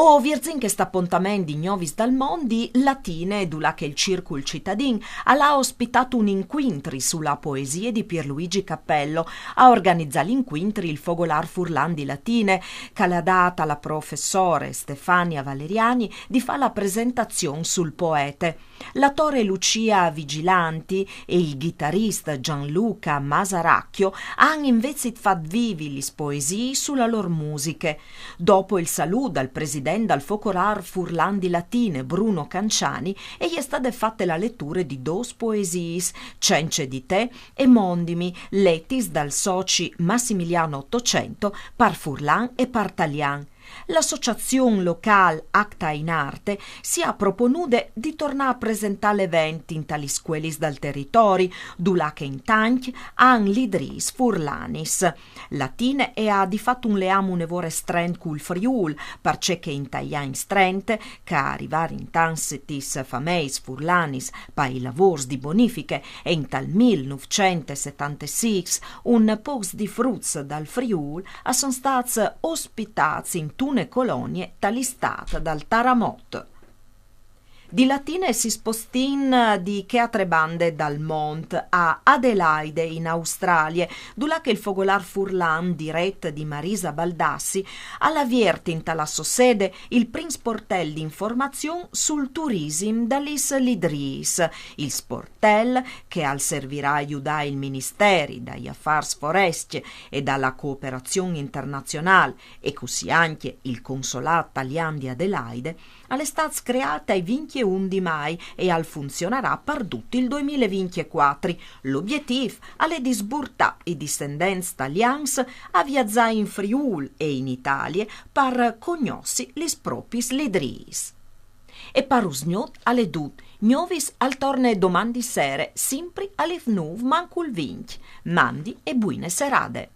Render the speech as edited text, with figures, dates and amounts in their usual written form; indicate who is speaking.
Speaker 1: O virzin che st'appuntamento di Gnovis dal mondi latine dula che il Circul Cittadin ha ospitato un inquintri sulla poesia di Pierluigi Cappello. A organizzare l'inquintri il Fogolar Furlan di Latine, che l'ha data la professore Stefania Valeriani di fa la presentazione sul poete. L'attore Lucia Vigilanti e il chitarrista Gianluca Masaracchio hanno invece fatto vivi le poesie sulla loro musiche. Dopo il saluto al presidente al Fogolar Furlan di Latine Bruno Canciani e gli è state fatte la lettura di due poesie, Cence di te e Mondimi, lettis dal soci Massimiliano 800 par Furlan e par Talian. L'associazione locale Acta in Arte si ha proponuto di tornare a presentare l'evento in tali scuole dal territorio, dula che in tanti han l'idris furlanis. Latine e ha di fatto un leamo un'evore strent col Friul, perché che in taglian strente, che arrivare in tansetis fameis furlanis pa i lavors di bonifiche e in tal 1976 un post di fruz dal Friul sono stati ospitati in tune colonie talistate dal Taramot. Di Latine si spostin di che altre bande dal Mont a Adelaide in Australia, dula che il Fogolar Furlan diretta di Marisa Baldassi all'avvierte in tala sede il primo sportel di informazione sul turismo dall'Is Lidris, il sportel che al servirà aiutare il Ministeri dagli Affars Foresti e dalla cooperazione internazionale e così anche il Consolato Italiano di Adelaide, alle stats creata ai 21 di mai e al funzionerà per tutto il 2024. L'obiettivo è di sburtare i discendenti italiani a viaggiare in Friul e in Italia per conoscere le proprie ledris. E per usgnot alle dut, Gnovis al torne domani sere, sempre alle 9 mancul 20. Mandi e buone serate.